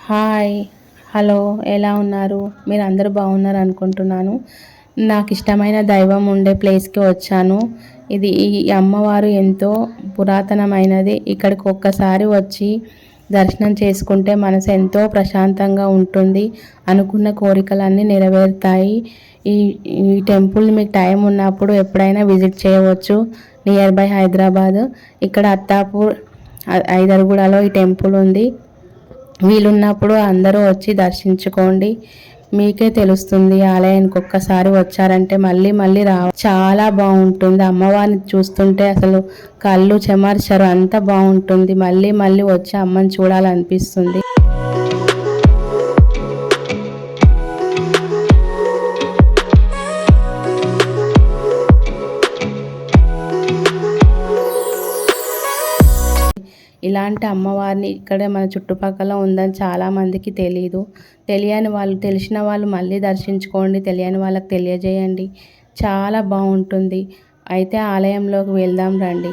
Hi! Hello! ఎలా ఉన్నారు? మీరందరూ బాగున్నారు అనుకుంటున్నాను. నాకిష్టమైన దైవం ఉండే ప్లేస్‌కి వచ్చాను. ఈ అమ్మవారు ఎంతో పురాతనమైనది. ఇక్కడికి ఒక్కసారి వచ్చి దర్శనం చేసుకుంటే మనసు ఎంతో ప్రశాంతంగా ఉంటుంది. అనుకున్న కోరికలన్నీ నెరవేరుతాయి. ఈ ఈ టెంపుల్‌ని మీకు టైం ఉన్నప్పుడు ఎప్పుడైనా విజిట్ చేయవచ్చు. Near by Hyderabad. ఇక్కడ అత్తాపూర్, ఐదరుగుడలో ఈ టెంపుల్ ఉంది. వీలున్నప్పుడు అందరూ వచ్చి దర్శించుకోండి. మీకే తెలుస్తుంది ఆలయానికి ఒక్కసారి వచ్చారంటే మళ్ళీ మళ్ళీ చాలా బాగుంటుంది. అమ్మవారిని చూస్తుంటే అసలు కళ్ళు చెమర్చరు, అంత బాగుంటుంది. మళ్ళీ మళ్ళీ వచ్చి అమ్మని చూడాలనిపిస్తుంది. ఇలాంటి అమ్మవారిని ఇక్కడే మన చుట్టుపక్కల ఉందని చాలామందికి తెలీదు. తెలిసిన వాళ్ళు మళ్ళీ దర్శించుకోండి. తెలియని వాళ్ళకి తెలియజేయండి. చాలా బాగుంటుంది. అయితే ఆలయంలోకి వెళ్దాం రండి.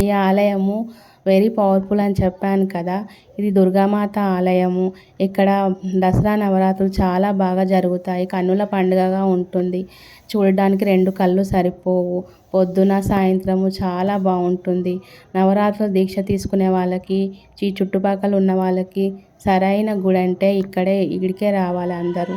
ఈ ఆలయము వెరీ పవర్ఫుల్ అని చెప్పాను కదా. ఇది దుర్గామాత ఆలయము. ఇక్కడ దసరా నవరాత్రులు చాలా బాగా జరుగుతాయి. కన్నుల పండుగగా ఉంటుంది. చూడడానికి 2 కళ్ళు సరిపోవు. పొద్దున సాయంత్రము చాలా బాగుంటుంది. నవరాత్రులు దీక్ష తీసుకునే వాళ్ళకి, ఈ చుట్టుపక్కల ఉన్న వాళ్ళకి సరైన గుడి అంటే ఇక్కడికే రావాలి అందరూ.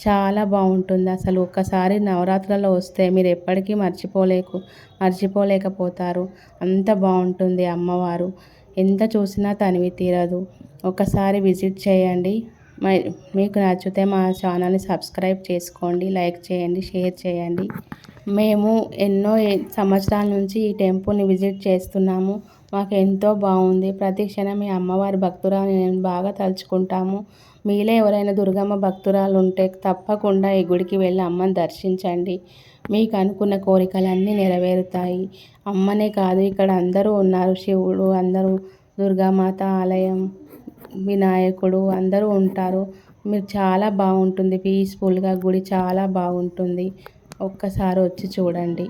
చాలా బాగుంటుంది. అసలు ఒక్కసారి నవరాత్రులలో వస్తే మీరు ఎప్పటికీ మర్చిపోలేకపోతారు. అంత బాగుంటుంది అమ్మవారు. ఎంత చూసినా తనివి తీరదు. ఒకసారి విజిట్ చేయండి. మీకు నచ్చితే మా ఛానల్ని సబ్స్క్రైబ్ చేసుకోండి, లైక్ చేయండి, షేర్ చేయండి. మేము ఎన్నో సంవత్సరాల నుంచి ఈ టెంపుల్ని విజిట్ చేస్తున్నాము. మాకు ఎంతో బాగుంది. ప్రతి క్షణం ఈ అమ్మవారి భక్తురాలని నేను బాగా తలుచుకుంటాము. మీలో ఎవరైనా దుర్గమ్మ భక్తురాలు ఉంటే తప్పకుండా ఈ గుడికి వెళ్ళి అమ్మని దర్శించండి. మీకు అనుకున్న కోరికలన్నీ నెరవేరుతాయి. అమ్మనే కాదు, ఇక్కడ అందరూ ఉన్నారు. శివుడు, అందరూ దుర్గామాత ఆలయం, వినాయకుడు అందరూ ఉంటారు. మీరు చాలా బాగుంటుంది. పీస్ఫుల్గా గుడి చాలా బాగుంటుంది. ఒక్కసారి వచ్చి చూడండి.